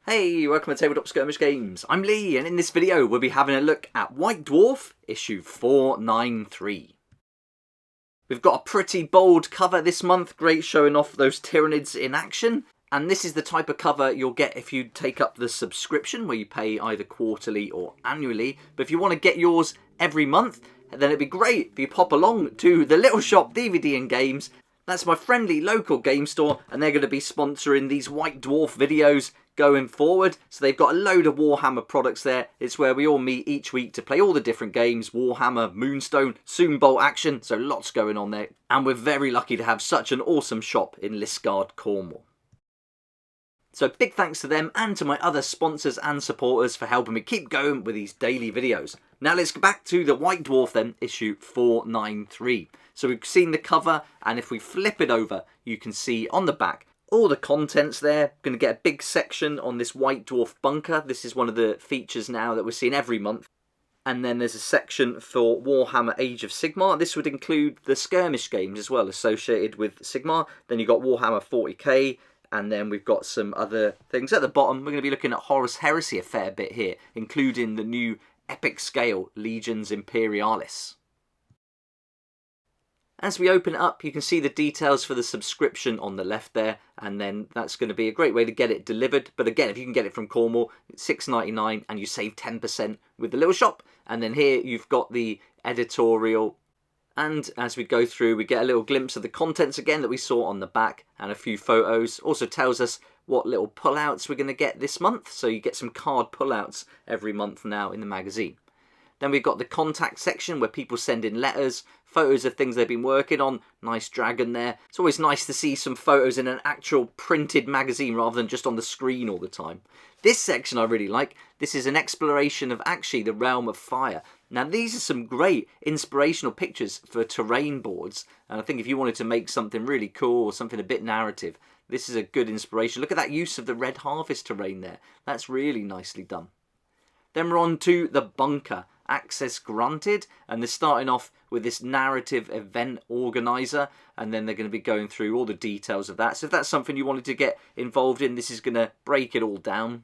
Hey, welcome to Tabletop Skirmish Games. I'm Lee, and in this video we'll be having a look at White Dwarf, issue 493. We've got a pretty bold cover this month, great showing off those Tyranids in action. And this is the type of cover you'll get if you take up the subscription, where you pay either quarterly or annually. But if you want to get yours every month, then it'd be great if you pop along to the Little Shop DVD and Games. That's my friendly local game store, and they're going to be sponsoring these White Dwarf videos going forward. So they've got a load of Warhammer products there. It's where we all meet each week to play all the different games, Warhammer, Moonstone, soon Bolt Action, so lots going on there. And we're very lucky to have such an awesome shop in Liskeard, Cornwall. So big thanks to them and to my other sponsors and supporters for helping me keep going with these daily videos. Now let's go back to the White Dwarf then, issue 493. So we've seen the cover, and if we flip it over, you can see on the back all the contents there. Going to get a big section on this White Dwarf bunker. This is one of the features now that we're seeing every month. And then there's a section for Warhammer Age of Sigmar. This would include the skirmish games as well associated with Sigmar. Then you've got Warhammer 40k. And then we've got some other things at the bottom. We're going to be looking at Horus Heresy a fair bit here, including the new epic scale Legions Imperialis. As we open it up, you can see the details for the subscription on the left there, and then that's going to be a great way to get it delivered. But again, if you can get it from Cornwall, it's $6.99 and you save 10% with the little shop. And then here you've got the editorial. And as we go through, we get a little glimpse of the contents again that we saw on the back, and a few photos. Also tells us what little pullouts we're going to get this month. So you get some card pullouts every month now in the magazine. Then we've got the contact section where people send in letters, photos of things they've been working on. Nice dragon there. It's always nice to see some photos in an actual printed magazine rather than just on the screen all the time. This section I really like. This is an exploration of actually the realm of fire. Now these are some great inspirational pictures for terrain boards, and I think if you wanted to make something really cool or something a bit narrative, this is a good inspiration. Look at that use of the Red Harvest terrain there. That's really nicely done. Then we're on to the bunker. Access granted, and they're starting off with this narrative event organizer, and then they're going to be going through all the details of that. So if that's something you wanted to get involved in, this is going to break it all down.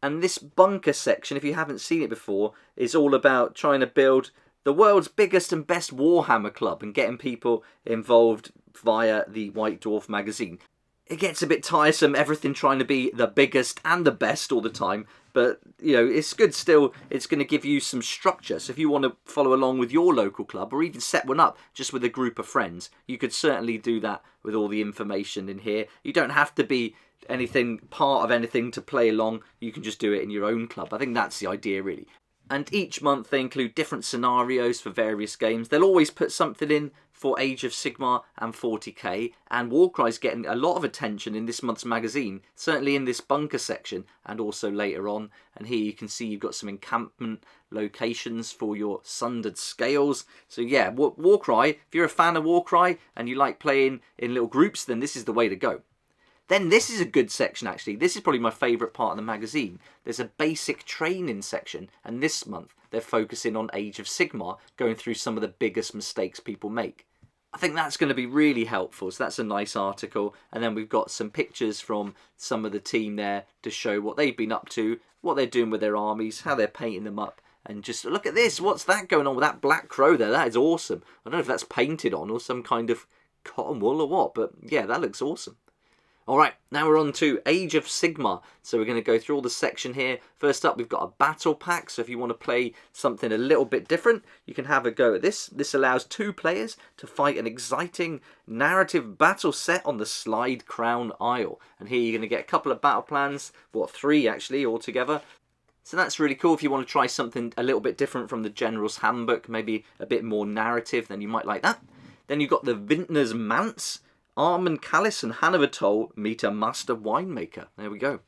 And this bunker section, if you haven't seen it before, is all about trying to build the world's biggest and best Warhammer club and getting people involved via the White Dwarf magazine. It gets a bit tiresome, everything trying to be the biggest and the best all the time, but you know, it's good still. It's going to give you some structure. So if you want to follow along with your local club, or even set one up just with a group of friends, you could certainly do that with all the information in here. You don't have to be part of anything to play along. You can just do it in your own club. I think that's the idea really. And each month they include different scenarios for various games. They'll always put something in for Age of Sigmar and 40k, and Warcry's getting a lot of attention in this month's magazine, certainly in this bunker section and also later on. And here you can see you've got some encampment locations for your sundered scales. So yeah, Warcry, if you're a fan of Warcry and you like playing in little groups, then this is the way to go. Then this is a good section actually. This is probably my favourite part of the magazine. There's a basic training section, and this month they're focusing on Age of Sigmar, going through some of the biggest mistakes people make. I think that's going to be really helpful, so that's a nice article. And then we've got some pictures from some of the team there to show what they've been up to, what they're doing with their armies, how they're painting them up. And just look at this, what's that going on with that black crow there? That is awesome. I don't know if that's painted on or some kind of cotton wool or what, but yeah, that looks awesome. Alright, now we're on to Age of Sigmar. So we're going to go through all the section here. First up, we've got a battle pack. So if you want to play something a little bit different, you can have a go at this. This allows 2 players to fight an exciting narrative battle set on the Slide Crown Isle. And here you're going to get a couple of battle plans, 3 actually altogether. So that's really cool if you want to try something a little bit different from the General's Handbook, maybe a bit more narrative, then you might like that. Then you've got the Vintner's Manse. Armand Callis and Hanover Toll meet a master winemaker. There we go.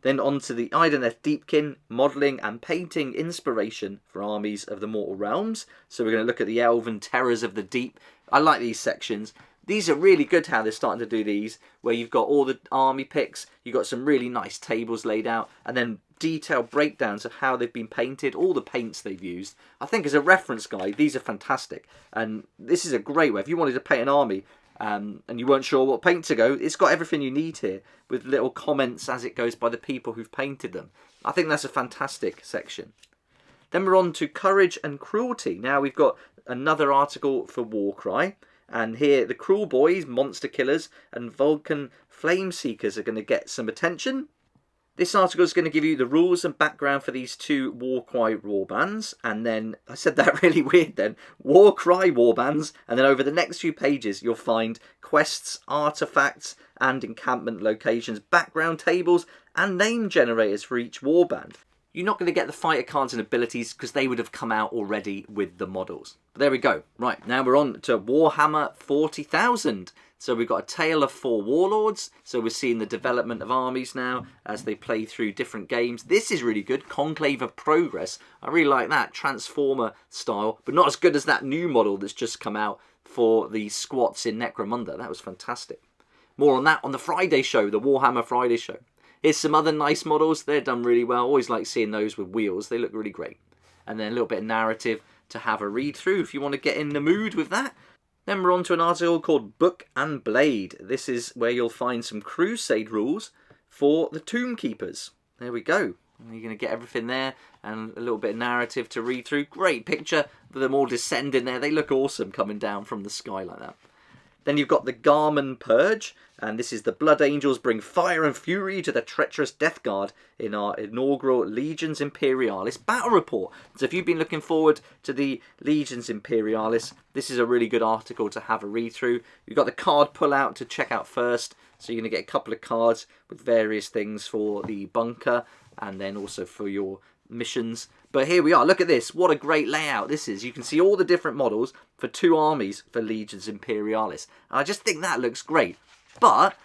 Then on to the Ideneth Deepkin, modelling and painting inspiration for armies of the mortal realms. So we're going to look at the elven terrors of the deep. I like these sections. These are really good how they're starting to do these, where you've got all the army picks, you've got some really nice tables laid out, and then detailed breakdowns of how they've been painted, all the paints they've used. I think as a reference guide, these are fantastic. And this is a great way. If you wanted to paint an army, and you weren't sure what paint to go, it's got everything you need here, with little comments as it goes by the people who've painted them. I think that's a fantastic section. Then we're on to Courage and Cruelty. Now we've got another article for Warcry, and here the Cruel Boys, Monster Killers, and Vulcan Flame Seekers are going to get some attention. This article is going to give you the rules and background for these two Warcry warbands, and then, I said that really weird then, Warcry warbands, and then over the next few pages you'll find quests, artifacts, and encampment locations, background tables, and name generators for each warband. You're not going to get the fighter cards and abilities because they would have come out already with the models. But there we go. Right, now we're on to Warhammer 40,000. So we've got a tale of 4 warlords. So we're seeing the development of armies now as they play through different games. This is really good. Conclave of Progress. I really like that. Transformer style. But not as good as that new model that's just come out for the squats in Necromunda. That was fantastic. More on that on the Friday show. The Warhammer Friday show. Here's some other nice models. They're done really well. Always like seeing those with wheels. They look really great. And then a little bit of narrative to have a read through if you want to get in the mood with that. Then we're on to an article called Book and Blade. This is where you'll find some Crusade rules for the Tomb Keepers. There we go. You're going to get everything there and a little bit of narrative to read through. Great picture of them all descending there. They look awesome coming down from the sky like that. Then you've got the Garmin Purge, and this is the Blood Angels bring fire and fury to the treacherous Death Guard in our inaugural Legions Imperialis battle report. So if you've been looking forward to the Legions Imperialis, this is a really good article to have a read through. You've got the card pull out to check out first, so you're going to get a couple of cards with various things for the bunker and then also for your missions. But here we are, look at this, what a great layout this is. You can see all the different models for 2 armies for Legions Imperialis, and I just think that looks great. But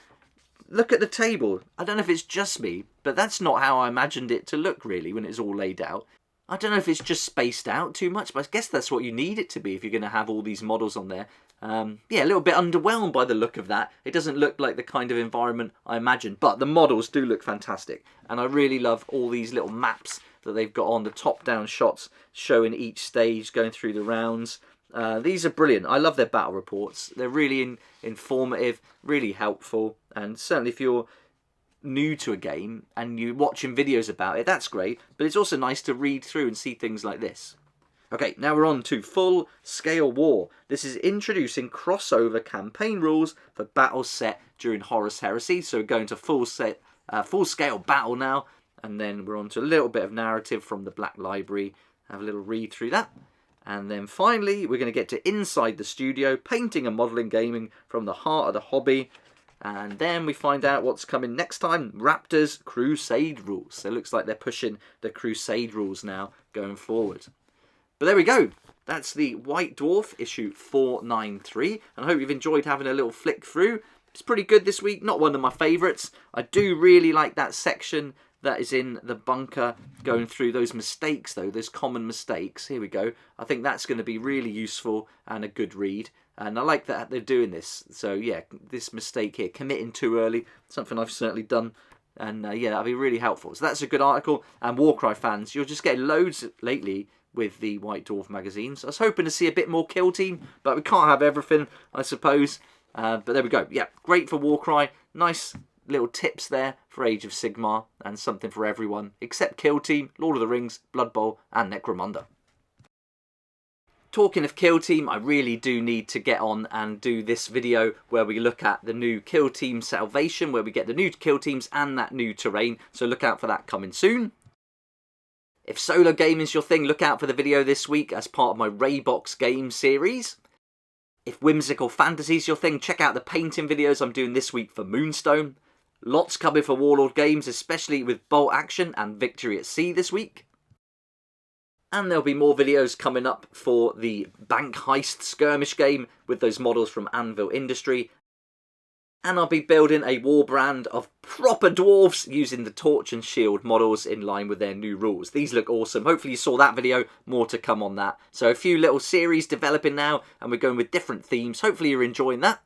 look at the table. I don't know if it's just me, but that's not how I imagined it to look really when it's all laid out. I don't know if it's just spaced out too much, but I guess that's what you need it to be if you're going to have all these models on there. Yeah, a little bit underwhelmed by the look of that. It doesn't look like the kind of environment I imagined, but the models do look fantastic. And I really love all these little maps that they've got on, the top-down shots showing each stage going through the rounds. These are brilliant. I love their battle reports. They're really informative, really helpful, and certainly if you're new to a game and you're watching videos about it, that's great, but it's also nice to read through and see things like this. Okay, now we're on to Full Scale War. This is introducing crossover campaign rules for battles set during Horus Heresy. So we're going to full scale battle now, and then we're on to a little bit of narrative from the Black Library. Have a little read through that. And then finally, we're going to get to Inside the Studio, painting and modelling gaming from the heart of the hobby. And then we find out what's coming next time, Raptors Crusade rules. So it looks like they're pushing the Crusade rules now going forward. But there we go. That's the White Dwarf issue 493. And I hope you've enjoyed having a little flick through. It's pretty good this week. Not one of my favourites. I do really like that section that is in the bunker going through those mistakes though. Those common mistakes. Here we go. I think that's going to be really useful and a good read. And I like that they're doing this. So yeah, this mistake here, committing too early. Something I've certainly done. And yeah, that'll be really helpful. So that's a good article. And Warcry fans, you're just getting loads lately with the White Dwarf magazines. I was hoping to see a bit more Kill Team, but we can't have everything, I suppose. But there we go. Yeah, great for Warcry. Nice little tips there for Age of Sigmar, and something for everyone, except Kill Team, Lord of the Rings, Blood Bowl, and Necromunda. Talking of Kill Team, I really do need to get on and do this video where we look at the new Kill Team Salvation, where we get the new Kill Teams and that new terrain, so look out for that coming soon. If solo gaming's your thing, look out for the video this week as part of my Raybox game series. If whimsical fantasy's your thing, check out the painting videos I'm doing this week for Moonstone. Lots coming for Warlord games, especially with Bolt Action and Victory at Sea this week. And there'll be more videos coming up for the Bank Heist skirmish game with those models from Anvil Industry. And I'll be building a war brand of proper dwarves using the Torch and Shield models in line with their new rules. These look awesome. Hopefully you saw that video. More to come on that. So a few little series developing now, and we're going with different themes. Hopefully you're enjoying that.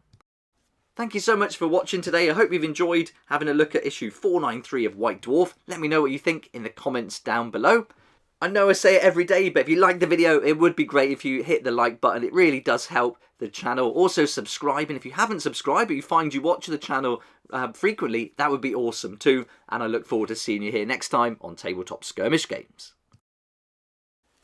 Thank you so much for watching today. I hope you've enjoyed having a look at issue 493 of White Dwarf. Let me know what you think in the comments down below. I know I say it every day, but if you like the video, it would be great if you hit the like button. It really does help the channel. Also subscribe, and if you haven't subscribed but you find you watch the channel frequently, that would be awesome too. And I look forward to seeing you here next time on Tabletop Skirmish Games.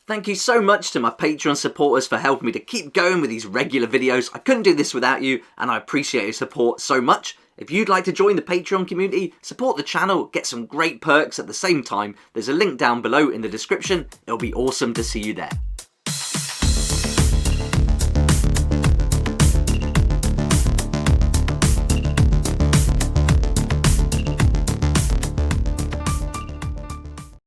Thank you so much to my Patreon supporters for helping me to keep going with these regular videos. I couldn't do this without you, and I appreciate your support so much. If you'd like to join the Patreon community, support the channel, get some great perks at the same time, there's a link down below in the description. It'll be awesome to see you there.